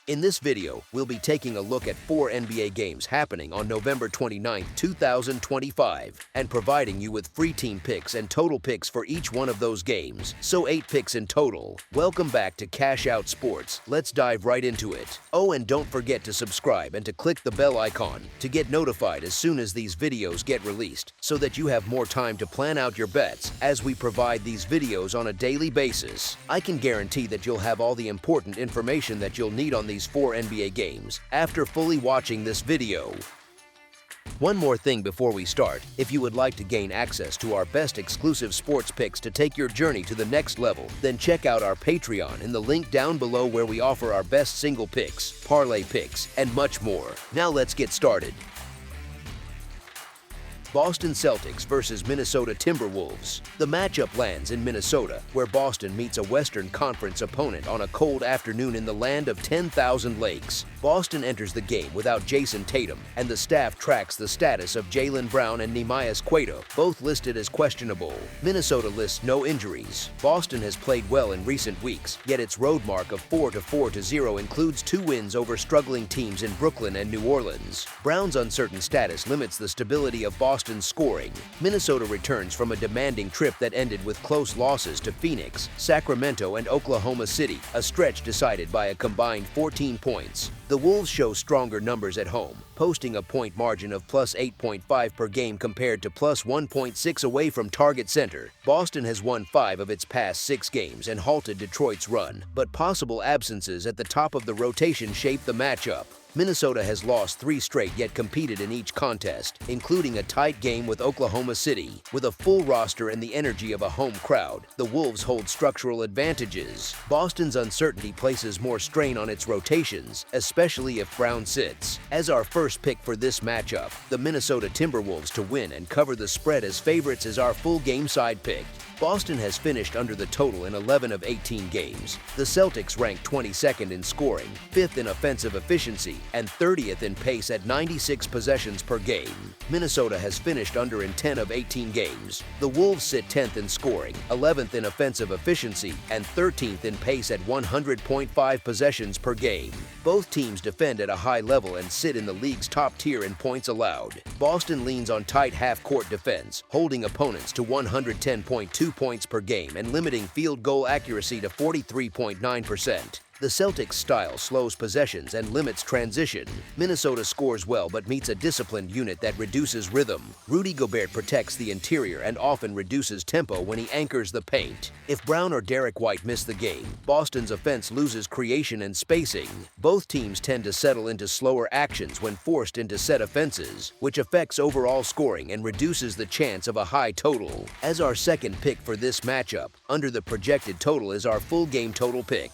In this video, we'll be taking a look at 4 NBA games happening on November 29, 2025, and providing you with free team picks and total picks for each one of those games, so 8 picks in total. Welcome back to Cash Out Sports. Let's dive right into it. Oh, and don't forget to subscribe and to click the bell icon to get notified as soon as these videos get released, so that you have more time to plan out your bets as we provide these videos on a daily basis. I can guarantee that you'll have all the important information that you'll need on these 4 NBA games after fully watching this video. One more thing before we start: if you would like to gain access to our best exclusive sports picks to take your journey to the next level, then check out our Patreon in the link down below, where we offer our best single picks, parlay picks, and much more. Now let's get started. Boston Celtics versus Minnesota Timberwolves. The matchup lands in Minnesota, where Boston meets a Western Conference opponent on a cold afternoon in the land of 10,000 lakes. Boston enters the game without Jason Tatum, and the staff tracks the status of Jaylen Brown and Neemias Queta, both listed as questionable. Minnesota lists no injuries. Boston has played well in recent weeks, yet its road mark of 4-4-0 includes 2 wins over struggling teams in Brooklyn and New Orleans. Brown's uncertain status limits the stability of Boston's scoring. Minnesota returns from a demanding trip that ended with close losses to Phoenix, Sacramento, and Oklahoma City, a stretch decided by a combined 14 points. The Wolves show stronger numbers at home, posting a point margin of plus 8.5 per game compared to plus 1.6 away from Target Center. Boston has won 5 of its past 6 games and halted Detroit's run, but possible absences at the top of the rotation shape the matchup. Minnesota has lost 3 straight yet competed in each contest, including a tight game with Oklahoma City. With a full roster and the energy of a home crowd, the Wolves hold structural advantages. Boston's uncertainty places more strain on its rotations, especially if Brown sits. As our first pick for this matchup, the Minnesota Timberwolves to win and cover the spread as favorites is our full game side pick. Boston has finished under the total in 11 of 18 games. The Celtics rank 22nd in scoring, 5th in offensive efficiency, and 30th in pace at 96 possessions per game. Minnesota has finished under in 10 of 18 games. The Wolves sit 10th in scoring, 11th in offensive efficiency, and 13th in pace at 100.5 possessions per game. Both teams defend at a high level and sit in the league's top tier in points allowed. Boston leans on tight half-court defense, holding opponents to 110.2 points per game and limiting field goal accuracy to 43.9%. The Celtics' style slows possessions and limits transition. Minnesota scores well but meets a disciplined unit that reduces rhythm. Rudy Gobert protects the interior and often reduces tempo when he anchors the paint. If Brown or Derek White miss the game, Boston's offense loses creation and spacing. Both teams tend to settle into slower actions when forced into set offenses, which affects overall scoring and reduces the chance of a high total. As our second pick for this matchup, under the projected total is our full game total pick.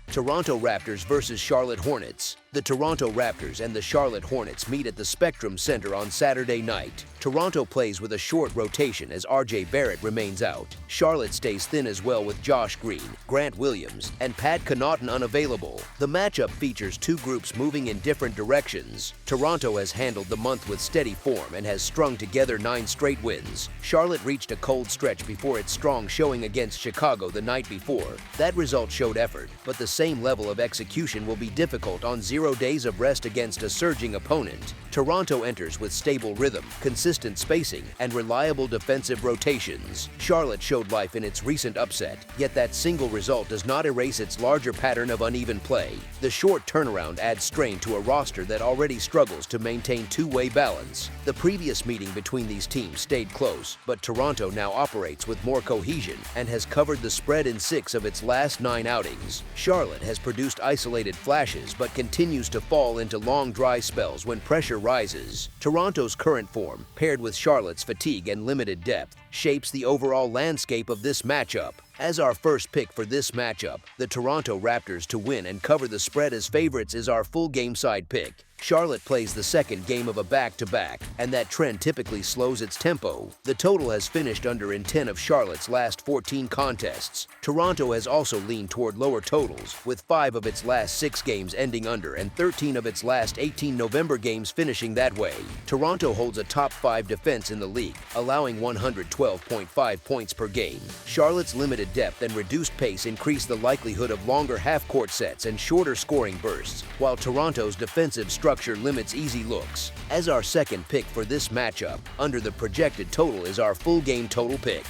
Toronto Raptors versus Charlotte Hornets. The Toronto Raptors and the Charlotte Hornets meet at the Spectrum Center on Saturday night. Toronto plays with a short rotation as RJ Barrett remains out. Charlotte stays thin as well, with Josh Green, Grant Williams, and Pat Connaughton unavailable. The matchup features 2 groups moving in different directions. Toronto has handled the month with steady form and has strung together 9 straight wins. Charlotte reached a cold stretch before its strong showing against Chicago the night before. That result showed effort, but the same level of execution will be difficult on 0 days of rest against a surging opponent. Toronto enters with stable rhythm, consistent spacing, and reliable defensive rotations. Charlotte showed life in its recent upset, yet that single result does not erase its larger pattern of uneven play. The short turnaround adds strain to a roster that already struggles to maintain two-way balance. The previous meeting between these teams stayed close, but Toronto now operates with more cohesion and has covered the spread in 6 of its last 9 outings. Charlotte has produced isolated flashes but continues to fall into long dry spells when pressure rises. Toronto's current form, paired with Charlotte's fatigue and limited depth, shapes the overall landscape of this matchup. As our first pick for this matchup, the Toronto Raptors to win and cover the spread as favorites is our full game side pick. Charlotte plays the second game of a back-to-back, and that trend typically slows its tempo. The total has finished under in 10 of Charlotte's last 14 contests. Toronto has also leaned toward lower totals, with 5 of its last 6 games ending under and 13 of its last 18 November games finishing that way. Toronto holds a top 5 defense in the league, allowing 112.5 points per game. Charlotte's limited depth and reduced pace increase the likelihood of longer half-court sets and shorter scoring bursts, while Toronto's defensive structure limits easy looks. As our second pick for this matchup, under the projected total is our full game total pick.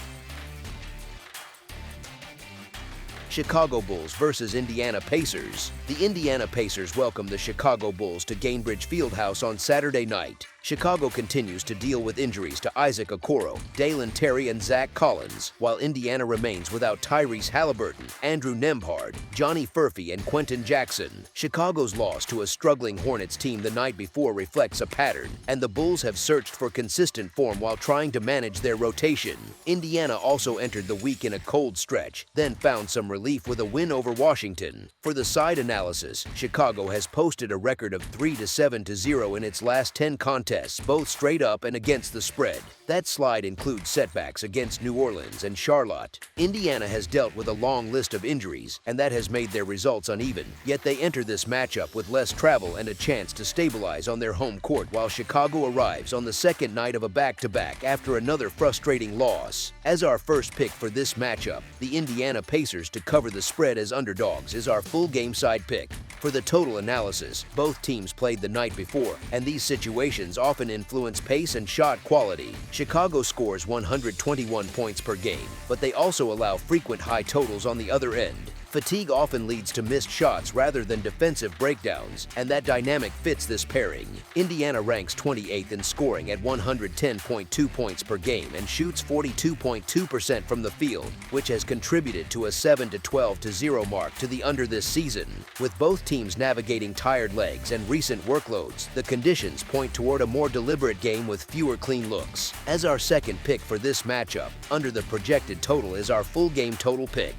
Chicago Bulls versus Indiana Pacers. The Indiana Pacers welcome the Chicago Bulls to Gainbridge Fieldhouse on Saturday night. Chicago continues to deal with injuries to Isaac Okoro, Dalen Terry, and Zach Collins, while Indiana remains without Tyrese Halliburton, Andrew Nembhard, Johnny Furphy, and Quentin Jackson. Chicago's loss to a struggling Hornets team the night before reflects a pattern, and the Bulls have searched for consistent form while trying to manage their rotation. Indiana also entered the week in a cold stretch, then found some relief with a win over Washington. For the side analysis, Chicago has posted a record of 3-7-0 in its last 10 contests, both straight up and against the spread. That slide includes setbacks against New Orleans and Charlotte. Indiana has dealt with a long list of injuries, and that has made their results uneven. Yet they enter this matchup with less travel and a chance to stabilize on their home court, while Chicago arrives on the second night of a back-to-back after another frustrating loss. As our first pick for this matchup, the Indiana Pacers to cover the spread as underdogs is our full game side pick. For the total analysis, both teams played the night before, and these situations often influence pace and shot quality. Chicago scores 121 points per game, but they also allow frequent high totals on the other end. Fatigue often leads to missed shots rather than defensive breakdowns, and that dynamic fits this pairing. Indiana ranks 28th in scoring at 110.2 points per game and shoots 42.2% from the field, which has contributed to a 7-12-0 mark to the under this season. With both teams navigating tired legs and recent workloads, the conditions point toward a more deliberate game with fewer clean looks. As our second pick for this matchup, under the projected total is our full game total pick.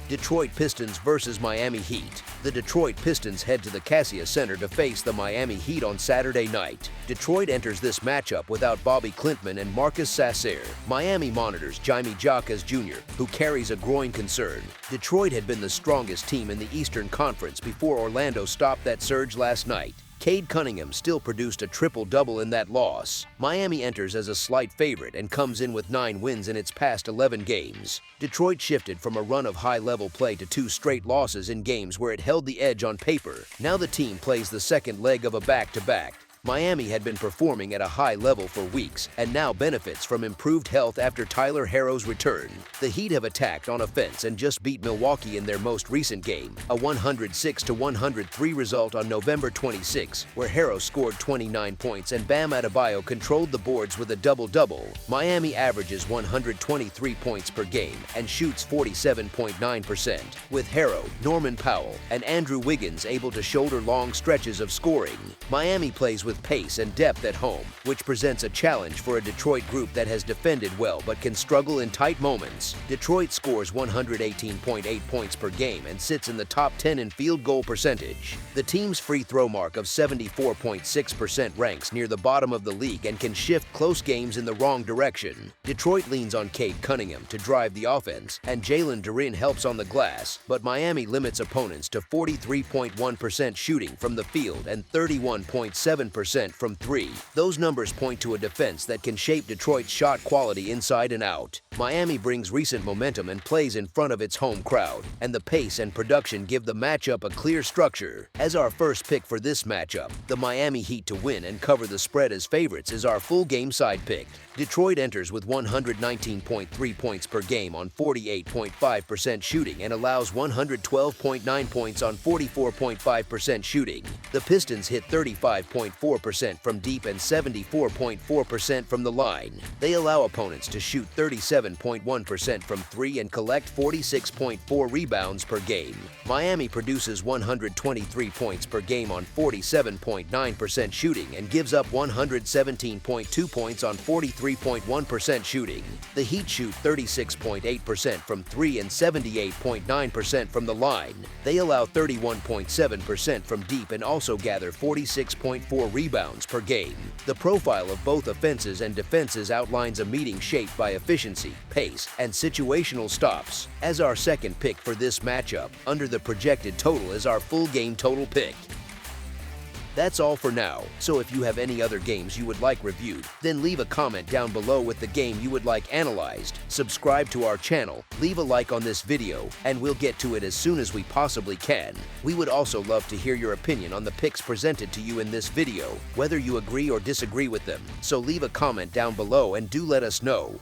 Detroit Pistons versus Miami Heat. The Detroit Pistons head to the Cassia Center to face the Miami Heat on Saturday night. Detroit enters this matchup without Bobby Klintman and Marcus Sasser. Miami monitors Jaime Jaquez Jr., who carries a groin concern. Detroit had been the strongest team in the Eastern Conference before Orlando stopped that surge last night. Cade Cunningham still produced a triple-double in that loss. Miami enters as a slight favorite and comes in with 9 wins in its past 11 games. Detroit shifted from a run of high-level play to 2 straight losses in games where it held the edge on paper. Now the team plays the second leg of a back-to-back. Miami had been performing at a high level for weeks and now benefits from improved health after Tyler Herro's return. The Heat have attacked on offense and just beat Milwaukee in their most recent game, a 106-103 result on November 26, where Herro scored 29 points and Bam Adebayo controlled the boards with a double-double. Miami averages 123 points per game and shoots 47.9%, with Herro, Norman Powell, and Andrew Wiggins able to shoulder long stretches of scoring. Miami plays with pace and depth at home, which presents a challenge for a Detroit group that has defended well but can struggle in tight moments. Detroit scores 118.8 points per game and sits in the top 10 in field goal percentage. The team's free throw mark of 74.6% ranks near the bottom of the league and can shift close games in the wrong direction. Detroit leans on Cade Cunningham to drive the offense, and Jalen Duren helps on the glass, but Miami limits opponents to 43.1% shooting from the field and 31.7% from 3. Those numbers point to a defense that can shape Detroit's shot quality inside and out. Miami brings recent momentum and plays in front of its home crowd, and the pace and production give the matchup a clear structure. As our first pick for this matchup, the Miami Heat to win and cover the spread as favorites is our full game side pick. Detroit enters with 119.3 points per game on 48.5% shooting and allows 112.9 points on 44.5% shooting. The Pistons hit 35.4 74% from deep and 74.4% from the line. They allow opponents to shoot 37.1% from 3 and collect 46.4 rebounds per game. Miami produces 123 points per game on 47.9% shooting and gives up 117.2 points on 43.1% shooting. The Heat shoot 36.8% from 3 and 78.9% from the line. They allow 31.7% from deep and also gather 46.4 rebounds per game. The profile of both offenses and defenses outlines a meeting shaped by efficiency, pace, and situational stops. As our second pick for this matchup, under the projected total is our full game total pick. That's all for now, so if you have any other games you would like reviewed, then leave a comment down below with the game you would like analyzed, subscribe to our channel, leave a like on this video, and we'll get to it as soon as we possibly can. We would also love to hear your opinion on the picks presented to you in this video, whether you agree or disagree with them, so leave a comment down below and do let us know.